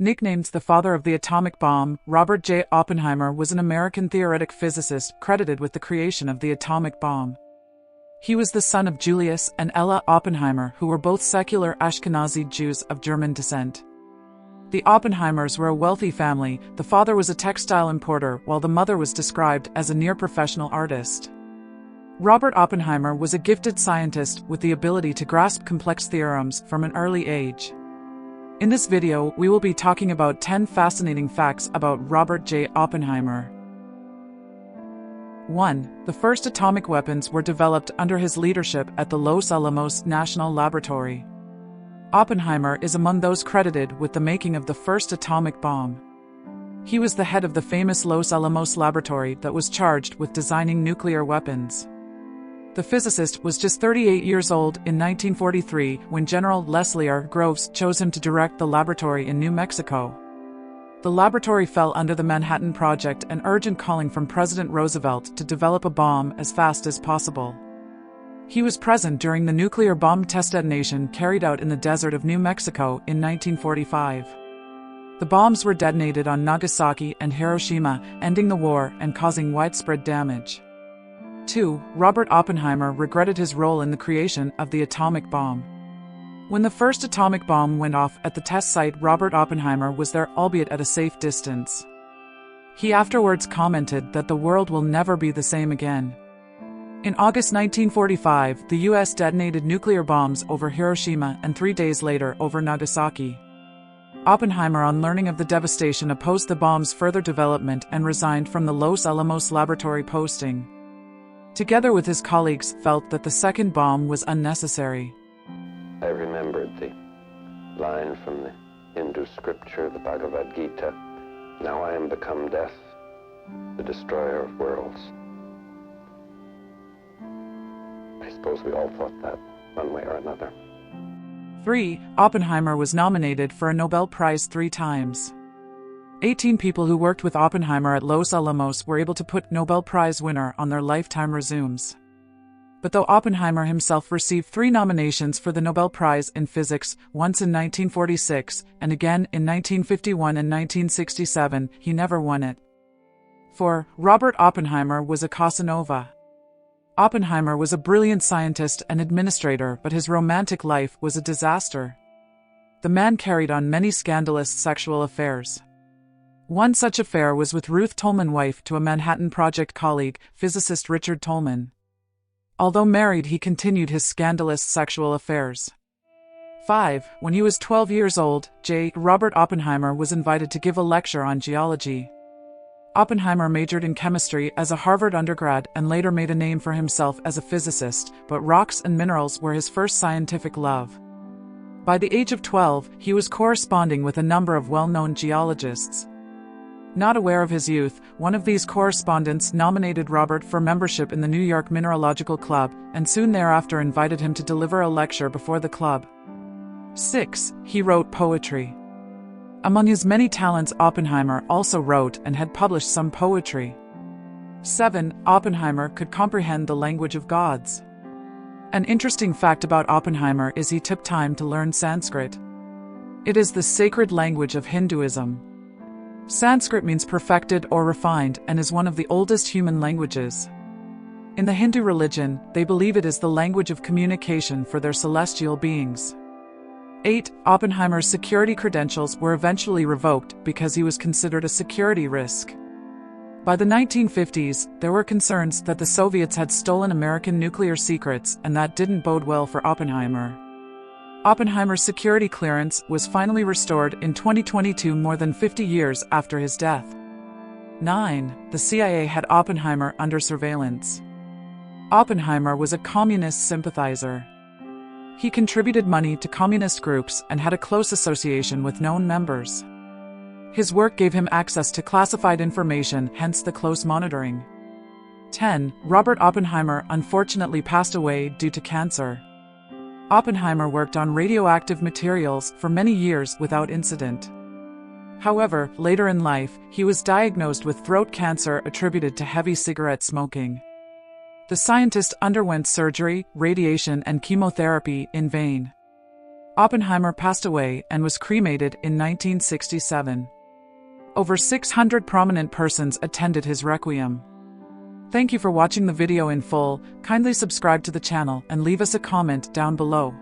Nicknamed the father of the atomic bomb, Robert J. Oppenheimer was an American theoretic physicist credited with the creation of the atomic bomb. He was the son of Julius and Ella Oppenheimer, who were both secular Ashkenazi Jews of German descent. The Oppenheimers were a wealthy family. The father was a textile importer, while the mother was described as a near-professional artist. Robert Oppenheimer was a gifted scientist with the ability to grasp complex theorems from an early age. In this video, we will be talking about 10 fascinating facts about Robert J. Oppenheimer. 1. The first atomic weapons were developed under his leadership at the Los Alamos National Laboratory. Oppenheimer is among those credited with the making of the first atomic bomb. He was the head of the famous Los Alamos Laboratory that was charged with designing nuclear weapons. The physicist was just 38 years old in 1943 when General Leslie R. Groves chose him to direct the laboratory in New Mexico. The laboratory fell under the Manhattan Project, an urgent calling from President Roosevelt to develop a bomb as fast as possible. He was present during the nuclear bomb test detonation carried out in the desert of New Mexico in 1945. The bombs were detonated on Nagasaki and Hiroshima, ending the war and causing widespread damage. 2. Robert Oppenheimer regretted his role in the creation of the atomic bomb. When the first atomic bomb went off at the test site, Robert Oppenheimer was there, albeit at a safe distance. He afterwards commented that the world will never be the same again. In August 1945, the U.S. detonated nuclear bombs over Hiroshima and 3 days later over Nagasaki. Oppenheimer, on learning of the devastation, opposed the bomb's further development and resigned from the Los Alamos laboratory posting. Together with his colleagues, felt that the second bomb was unnecessary. I remembered the line from the Hindu scripture, the Bhagavad Gita, "Now I am become death, the destroyer of worlds." I suppose we all thought that, one way or another. 3. Oppenheimer was nominated for a Nobel Prize 3 times. 18 people who worked with Oppenheimer at Los Alamos were able to put Nobel Prize winner on their lifetime resumes. But though Oppenheimer himself received 3 nominations for the Nobel Prize in Physics, once in 1946 and again in 1951 and 1967, he never won it. 4. Robert Oppenheimer was a Casanova. Oppenheimer was a brilliant scientist and administrator, but his romantic life was a disaster. The man carried on many scandalous sexual affairs. One such affair was with Ruth Tolman, wife to a Manhattan Project colleague, physicist Richard Tolman. Although married, he continued his scandalous sexual affairs. 5. When he was 12 years old, Robert Oppenheimer was invited to give a lecture on geology. Oppenheimer majored in chemistry as a Harvard undergrad and later made a name for himself as a physicist, but rocks and minerals were his first scientific love. By the age of 12, he was corresponding with a number of well-known geologists. Not aware of his youth, one of these correspondents nominated Robert for membership in the New York Mineralogical Club, and soon thereafter invited him to deliver a lecture before the club. 6. He wrote poetry. Among his many talents, Oppenheimer also wrote and had published some poetry. 7. Oppenheimer could comprehend the language of gods. An interesting fact about Oppenheimer is he took time to learn Sanskrit. It is the sacred language of Hinduism. Sanskrit means perfected or refined and is one of the oldest human languages. In the Hindu religion, they believe it is the language of communication for their celestial beings. 8. Oppenheimer's security credentials were eventually revoked because he was considered a security risk. By the 1950s, there were concerns that the Soviets had stolen American nuclear secrets, and that didn't bode well for Oppenheimer. Oppenheimer's security clearance was finally restored in 2022, more than 50 years after his death. 9. The CIA had Oppenheimer under surveillance. Oppenheimer was a communist sympathizer. He contributed money to communist groups and had a close association with known members. His work gave him access to classified information, hence the close monitoring. 10. Robert Oppenheimer unfortunately passed away due to cancer. Oppenheimer worked on radioactive materials for many years without incident. However, later in life, he was diagnosed with throat cancer attributed to heavy cigarette smoking. The scientist underwent surgery, radiation, and chemotherapy in vain. Oppenheimer passed away and was cremated in 1967. Over 600 prominent persons attended his requiem. Thank you for watching the video in full. Kindly subscribe to the channel and leave us a comment down below.